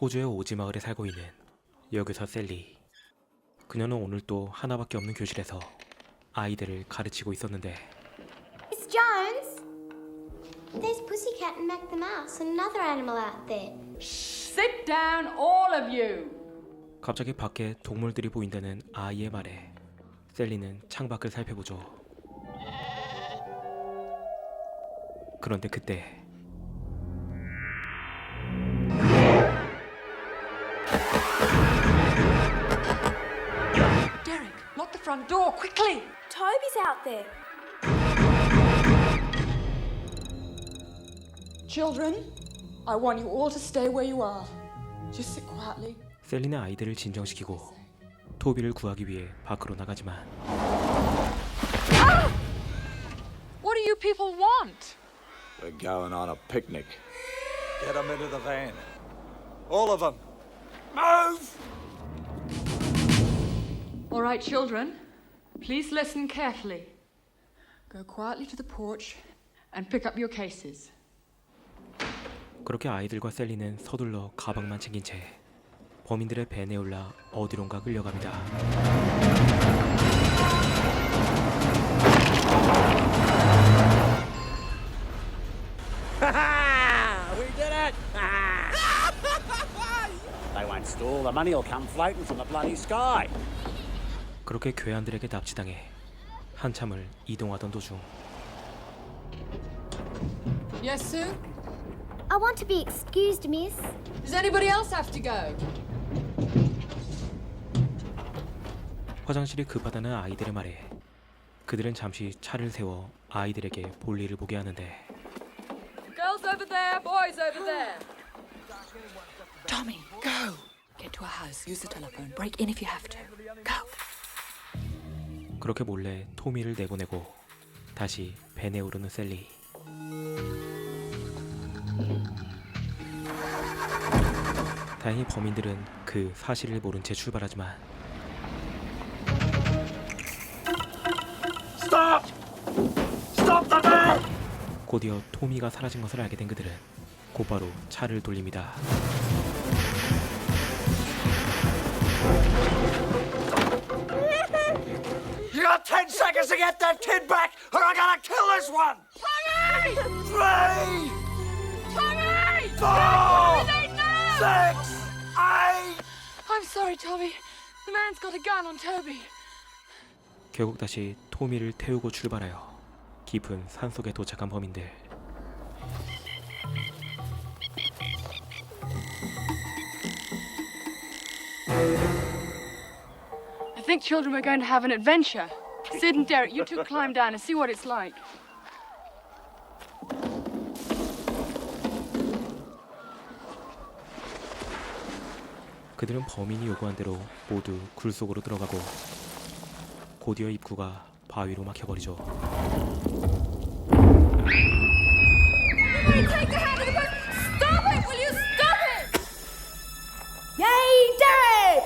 호주의 오지 마을에 살고 있는 여교사 셀리. 그녀는 오늘 또 하나밖에 없는 교실에서 아이들을 가르치고 있었는데 Miss Jones, there's Pussycat and Mac the Mouse and another animal out there. Sit down, all of you. 갑자기 밖에 동물들이 보인다는 아이의 말에 셀리는 창밖을 살펴보죠. 그런데 그때 Derek, lock the front door, quickly. Toby's out there. Children, I want you all to stay where you are. Just sit quietly. 셀리는 아이들을 진정시키고 토비를 구하기 위해 밖으로 나가지만 What do you people want? We're going on a picnic. Get them into the van. All of them. Move! All right, children, please listen carefully. Go quietly to the porch and pick up your cases. 그렇게 아이들과 셀리는 서둘러 가방만 챙긴 채 범인들의 밴에 올라 어디론가 끌려갑니다. We did it! They won't stall. The money will come floating from the bloody sky. 그렇게 괴한들에게 납치당해 한참을 이동하던 도중 Yes, Sue? I want to be excused, miss. Does anybody else have to go? 화장실이 급하다는 아이들의 말에 그들은 잠시 차를 세워 아이들에게 볼일을 보게 하는데 Girls over there, boys over there. Tommy, go! Get to our house, use the telephone, break in if you have to. Go! 그렇게 몰래 토미를 내보내고 다시 밴에 오르는 셀리. 다행히 범인들은 그 사실을 모른 채 출발하지만 Stop! Stop the van! 곧이어 토미가 사라진 것을 알게 된 그들은 곧바로 차를 돌립니다. You got 10 seconds to get that kid back, or I'm gonna kill this one! Tommy! 3! Tommy! 4! They know! 6! 8! I'm sorry, Tommy. The man's got a gun on Toby. 결국 다시 토미를 태우고 출발하여 깊은 산속에 도착한 범인들. I think children were going to have an adventure. Sid and Derek, you two climb down and see what it's like. 그들은 범인이 요구한 대로 모두 굴 속으로 들어가고 곧이어 입구가 바위로 막혀버리죠. Take the hand of the boat! Stop it! Will you stop it? Yay, Derek!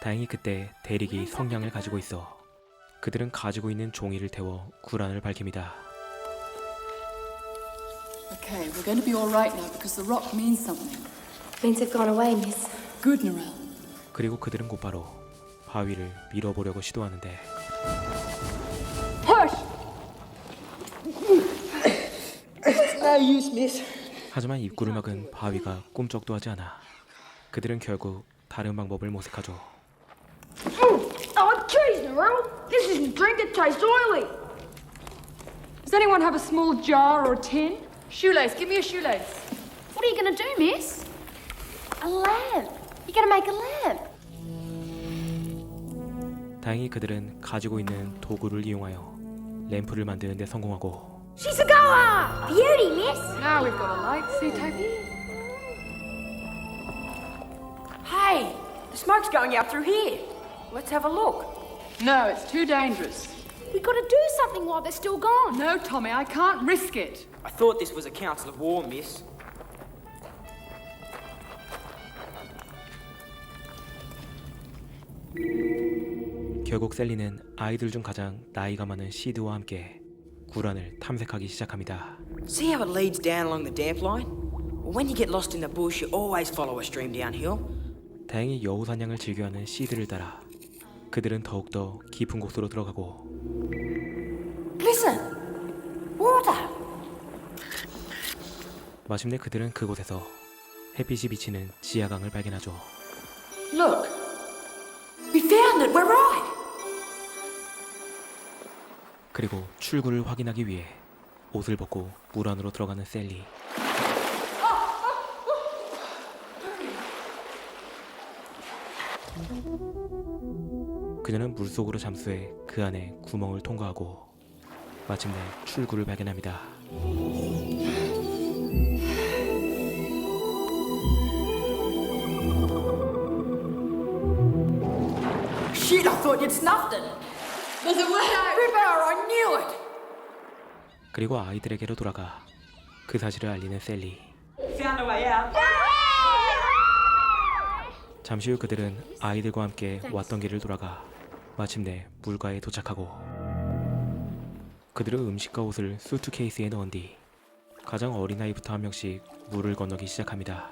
다행히 그때 대릭이 성냥을 가지고 있어 그들은 가지고 있는 종이를 태워 구란을 밝힙니다. Okay, we're going to be all right now because the rock means something. Means they've gone away, miss. Good, Narelle. 그리고 그들은 곧바로 바위를 밀어보려고 시도하는데 Push! No use, miss. 하지만 입구를 막은 바위가 꿈쩍도 하지 않아 그들은 결국 다른 방법을 모색하죠. Oh, jeez, Narelle. This isn't drink, it tastes oily. Does anyone have a small jar or a tin? Shoelace, give me a shoelace. What are you going to do, miss? A lamp. You're gonna make a lamp. 다행히 그들은 가지고 있는 도구를 이용하여 램프를 만드는 데 성공하고 She's a goer! Beauty, miss. Now we've got a light. See, Toby? Hey, the smoke's going out through here. Let's have a look. No, it's too dangerous. We gotta do something while they're still gone. No, Tommy, I can't risk it. I thought this was a council of war, miss. 결국 셀리는 아이들 중 가장 나이가 많은 시드와 함께 구란을 탐색하기 시작합니다. See how it leads down along the damp line? When you get lost in the bush, you always follow a stream downhill. 다행히 여우 사냥을 즐겨하는 시드를 따라 그들은 더욱더 깊은 곳으로 들어가고 Listen! Water! 마침내 그들은 그곳에서 햇빛이 비치는 지하강을 발견하죠. Look! We found it! We're right! 그리고 출구를 확인하기 위해 옷을 벗고 물 안으로 들어가는 셀리. 그녀는 물속으로 잠수해 그 안에 구멍을 통과하고 마침내 출구를 발견합니다. Shit, I thought you'd snuffed it! There's a way out! Ripper, I knew it! 그리고 아이들에게로 돌아가 그 사실을 알리는 셀리. Found a way out. 잠시 후 그들은 아이들과 함께 왔던 길을 돌아가 마침내 물가에 도착하고 그들은 음식과 옷을 수트케이스에 넣은 뒤 가장 어린 아이부터 한 명씩 물을 건너기 시작합니다.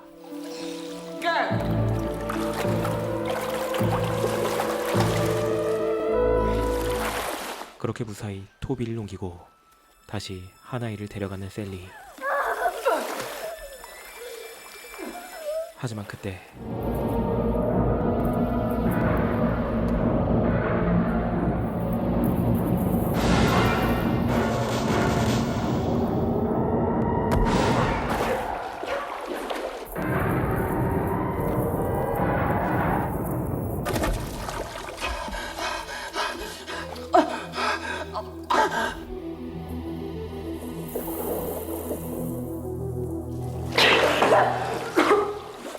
그렇게 무사히 토비를 옮기고 다시 한 아이를 데려가는 셀리. 하지만 그때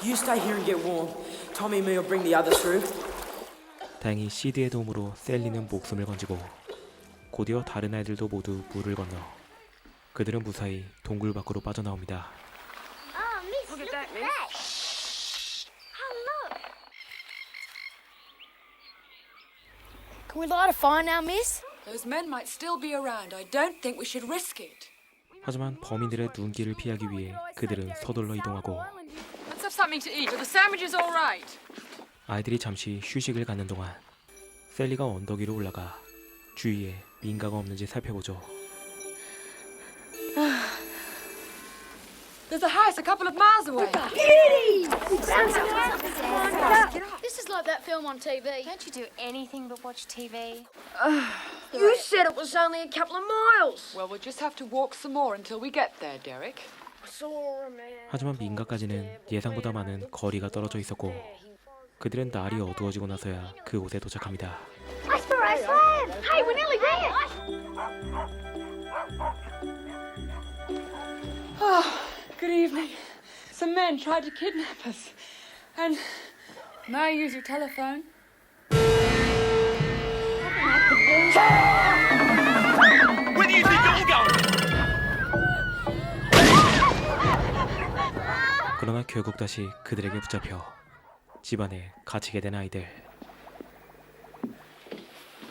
You stay here and get warm. Tommy and me will bring the others through. 다행히 시드의 도움으로 셀리는 목숨을 건지고 곧이어 다른 아이들도 모두 물을 건너 그들은 무사히 동굴 밖으로 빠져나옵니다. Oh, Miss, look at that. Oh, look. Can we light a fire now, miss? Those men might still be around. I don't think we should risk it. 하지만 범인들의 눈길을 피하기 위해 그들은 서둘러 이동하고 Let's have something to eat. Are the sandwiches all right? 아이들이 잠시 휴식을 갖는 동안 셀리가 언덕 위로 올라가 주위에 민가가 없는지 살펴보죠. There's a house a couple of miles away. This is like that film on TV. Don't you do anything but watch TV? You said it was only a couple of miles. Well, we'll just have to walk some more until we get there, Derek. I saw a man. 하지만 민가까지는 예상보다 많은 거리가 떨어져 있었고 그들은 날이 어두워지고 나서야 그곳에 도착합니다. Hey, we're nearly there. Good evening. Some men tried to kidnap us. And may I use your telephone? Where do you think you're going? 그러나 결국 다시 그들에게 붙잡혀 집안에 갇히게 된 아이들.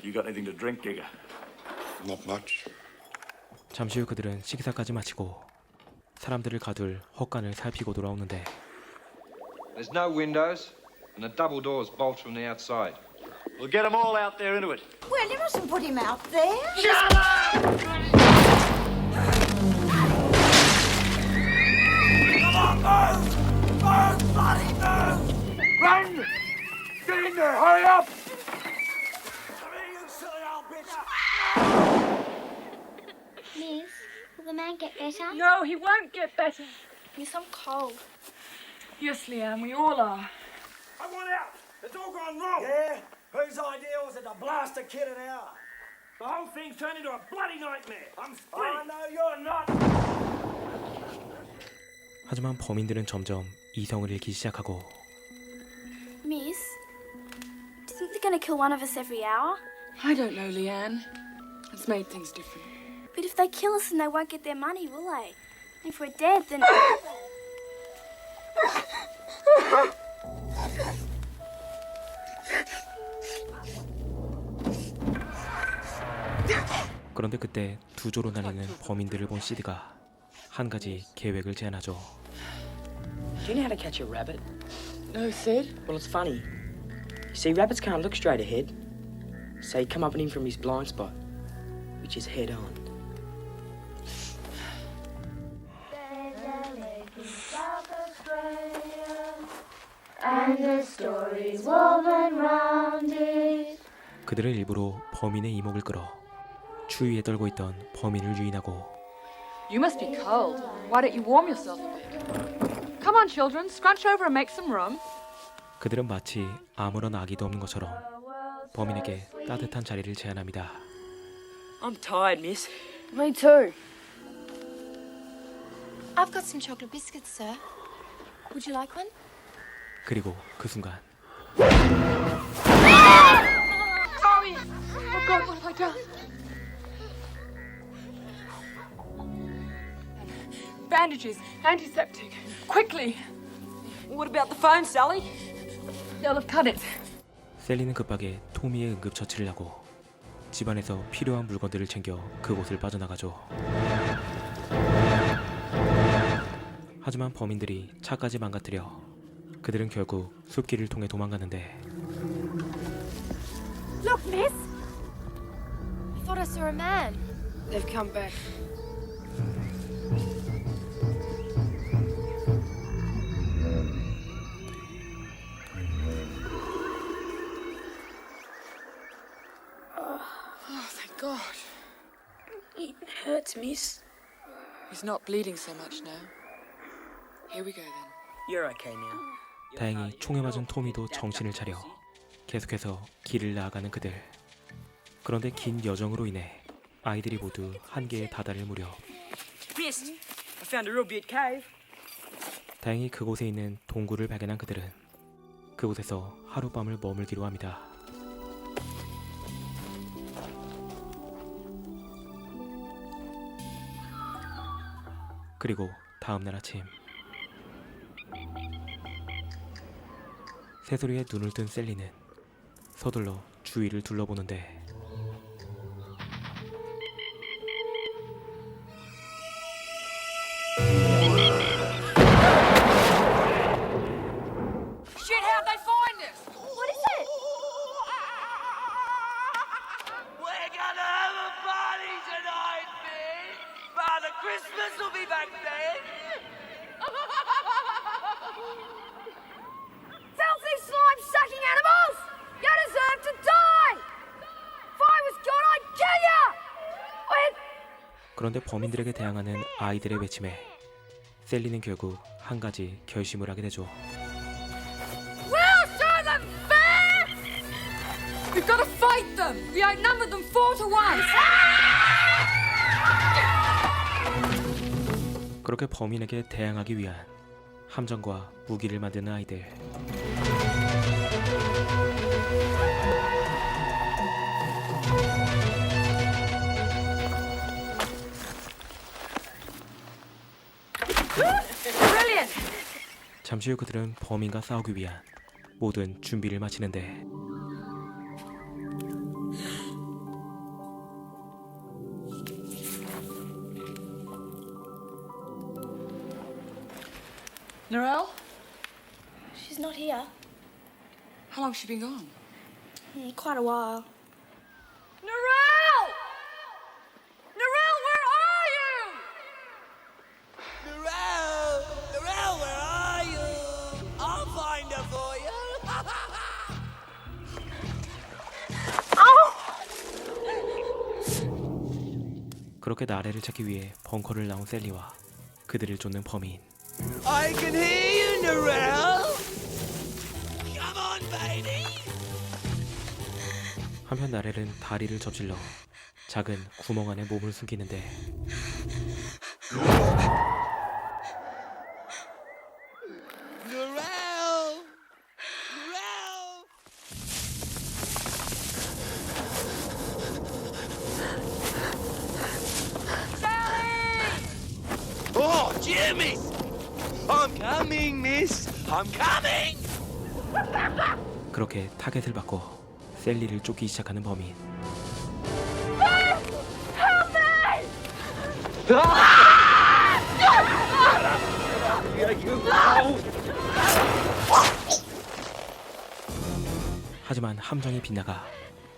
You got anything to drink, Digger? Not much. 잠시 후 그들은 식사까지 마치고 사람들을 가둘 헛간을 살피고 돌아오는데 There's no windows, and the double door's bolted from the outside. We'll get them all out there into it. Well, you mustn't put him out there. Run! Get in there! Hurry up! Miss, will the man get better? No, he won't get better. Miss, I'm cold. Yes, Leanne, we all are. I want out! It's all gone wrong! Yeah? Whose idea was it to blast a kid an hour? The whole thing's turned into a bloody nightmare! I'm splitting! Oh, no, you're not! 하지만 범인들은 점점 이성을 잃기 시작하고 Miss, do you think they're going to kill one of us every hour? I don't know, Leanne. It's made things different. But if they kill us, then they won't get their money, will they? If we're dead, then... 그런데 그때 두 조로 나뉘는 범인들을 본 시드가 한 가지 계획을 제안하죠. Do you know how to catch a rabbit? No, Sid. Well, it's funny. You see, rabbits can't look straight ahead. So you come up at him from his blind spot, which is head on. And the stories woven round it. 그들은 일부러 범인의 이목을 끌어 추위에 떨고 있던 범인을 유인하고 You must be cold. Why don't you warm yourself a bit? Come on, children. Scrunch over and make some room. 그들은 마치 아무런 악의도 없는 것처럼 범인에게 따뜻한 자리를 제안합니다. I'm tired, miss. Me too. I've got some chocolate biscuits, sir. Would you like one? 그리고 그 순간 Sorry. Oh God, what have I done? Bandages, antiseptic, quickly. What about the phone, Sally? They'll have cut it. 셀리는 급하게 토미의 응급처치를 하고 집안에서 필요한 물건들을 챙겨 그곳을 빠져나가죠. 하지만 범인들이 차까지 망가뜨려 그들은 결국 숲길을 통해 도망가는데 Look, miss. I thought I saw a man. They've come back. Oh, thank God. It hurts, miss. He's not bleeding so much now. Here we go then. You're okay now. 다행히 총에 맞은 토미도 정신을 차려 계속해서 길을 나아가는 그들. 그런데 긴 여정으로 인해 아이들이 모두 한계에 다다를 무렵 Miss, I found a real big cave. 다행히 그곳에 있는 동굴을 발견한 그들은 그곳에서 하룻밤을 머물기로 합니다. 그리고 다음날 아침 새소리에 눈을 뜬 셀리는 서둘러 주위를 둘러보는데 Shit, how'd they find us? What is it? We're gonna have a party tonight, man. Father Christmas will be back then. Filthy slime-sucking animals! You deserve to die! If I was God, I'd kill you! 그런데 범인들에게 대항하는 아이들의 외침에 셀리는 결국 한 가지 결심을 하게 되죠. We'll show them fair! We've got to fight them! We outnumbered them 4-1! 그렇게 범인에게 대항하기 위한 함정과 무기를 만드는 아이들. Brilliant! 잠시 후 그들은 범인과 싸우기 위한 모든 준비를 마치는데 Narelle? She's not here. How long's she been gone? Quite a while. Narelle! Narelle, where are you? Narelle, where are you? I'll find her for you. 그렇게 나래를 찾기 위해 벙커를 나온 셀리와 그들을 쫓는 범인. I can hear you, Narelle. Come on, baby. 한편 나렐은 다리를 접질러 작은 구멍 안에 몸을 숨기는데 Narelle. Narelle. Oh, Jimmy! I'm coming, miss. I'm coming. 그렇게 타겟을 바꿔 셀리를 쫓기 시작하는 범인. You 하지만 함정이 빗나가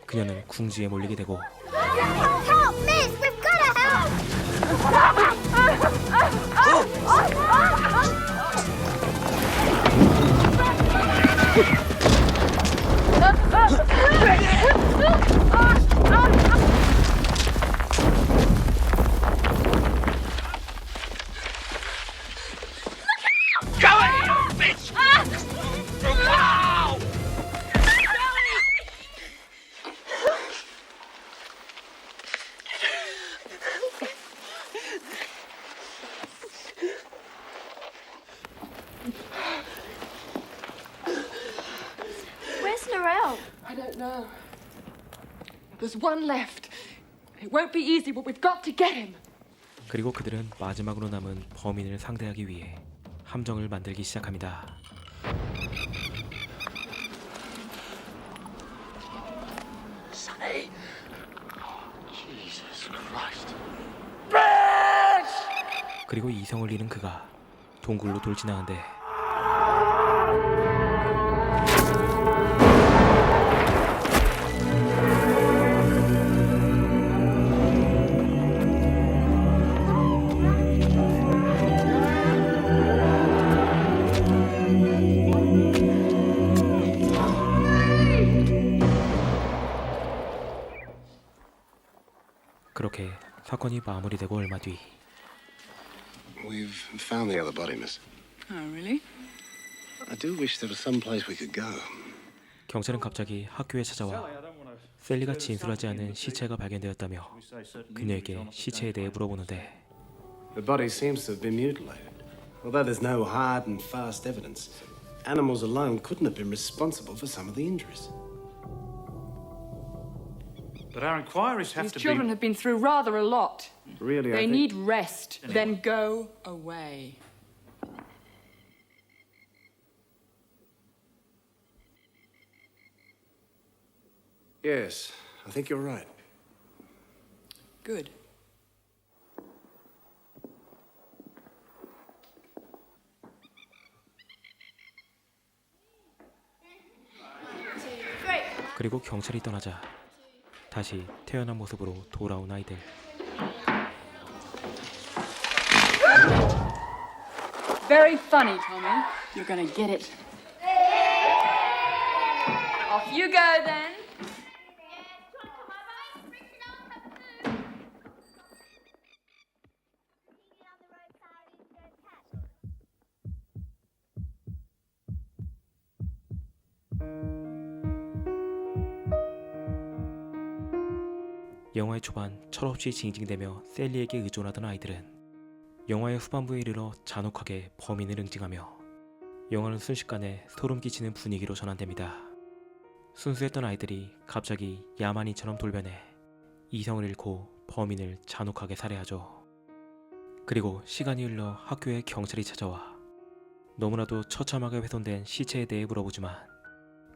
그녀는 궁지에 몰리게 되고 Help, miss! We've gotta help! Where's Narelle? I don't know. There's one left. It won't be easy, but we've got to get him. 그리고 그들은 마지막으로 남은 범인을 상대하기 위해 함정을 만들기 시작합니다. Sonny. Jesus Christ. 그리고 이성을 잃은 그가 동굴로 돌진하는데 그렇게 사건이 마무리되고 얼마 뒤 We've found the other body, miss. Oh, really? I do wish there was some place we could go. 경찰은 갑자기 학교에 찾아와 셀리가 진술하지 않은 시체가 발견되었다며 그녀에게 시체에 대해 물어보는데 The body seems to have been mutilated. Although there's no hard and fast evidence, animals alone couldn't have been responsible for some of the injuries. But our inquiries have These children have been through rather a lot. Really, They I think... need rest. Then go away. Yes, I think you're right. Good. 그리고 경찰이 떠나자 다시 태어난 모습으로 돌아온 아이들. Very funny, Tommy. You're gonna get it. Off you go then. 영화의 초반 철없이 징징대며 셀리에게 의존하던 아이들은 영화의 후반부에 이르러 잔혹하게 범인을 응징하며 영화는 순식간에 소름 끼치는 분위기로 전환됩니다. 순수했던 아이들이 갑자기 야만인처럼 돌변해 이성을 잃고 범인을 잔혹하게 살해하죠. 그리고 시간이 흘러 학교에 경찰이 찾아와 너무나도 처참하게 훼손된 시체에 대해 물어보지만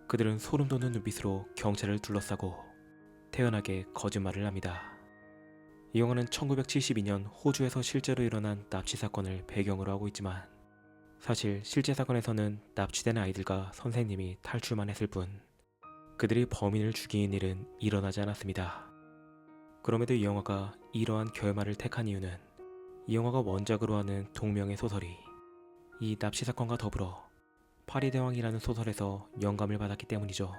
그들은 소름 돋는 눈빛으로 경찰을 둘러싸고 태연하게 거짓말을 합니다. 이 영화는 1972년 호주에서 실제로 일어난 납치 사건을 배경으로 하고 있지만 사실 실제 사건에서는 납치된 아이들과 선생님이 탈출만 했을 뿐 그들이 범인을 죽이는 일은 일어나지 않았습니다. 그럼에도 이 영화가 이러한 결말을 택한 이유는 이 영화가 원작으로 하는 동명의 소설이 이 납치 사건과 더불어 파리대왕이라는 소설에서 영감을 받았기 때문이죠.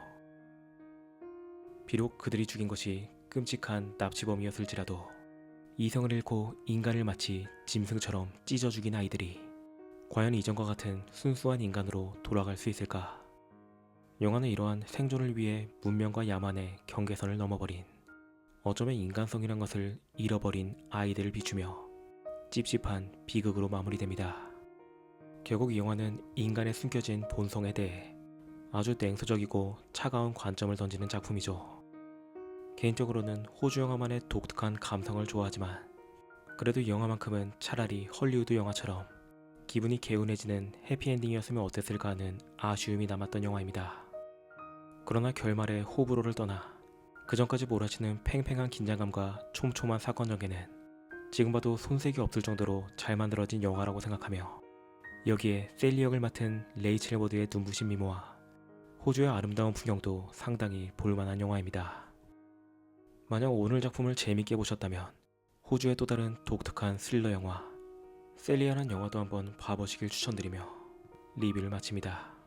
비록 그들이 죽인 것이 끔찍한 납치범이었을지라도 이성을 잃고 인간을 마치 짐승처럼 찢어 죽인 아이들이 과연 이전과 같은 순수한 인간으로 돌아갈 수 있을까? 영화는 이러한 생존을 위해 문명과 야만의 경계선을 넘어버린 어쩌면 인간성이란 것을 잃어버린 아이들을 비추며 찝찝한 비극으로 마무리됩니다. 결국 이 영화는 인간의 숨겨진 본성에 대해 아주 냉소적이고 차가운 관점을 던지는 작품이죠. 개인적으로는 호주 영화만의 독특한 감성을 좋아하지만 그래도 이 영화만큼은 차라리 헐리우드 영화처럼 기분이 개운해지는 해피엔딩이었으면 어땠을까 하는 아쉬움이 남았던 영화입니다. 그러나 결말에 호불호를 떠나 그전까지 몰아치는 팽팽한 긴장감과 촘촘한 사건 전개는 지금 봐도 손색이 없을 정도로 잘 만들어진 영화라고 생각하며 여기에 셀리 역을 맡은 레이첼 워드의 눈부신 미모와 호주의 아름다운 풍경도 상당히 볼만한 영화입니다. 만약 오늘 작품을 재밌게 보셨다면 호주의 또 다른 독특한 스릴러 영화 셀리라는 영화도 한번 봐보시길 추천드리며 리뷰를 마칩니다.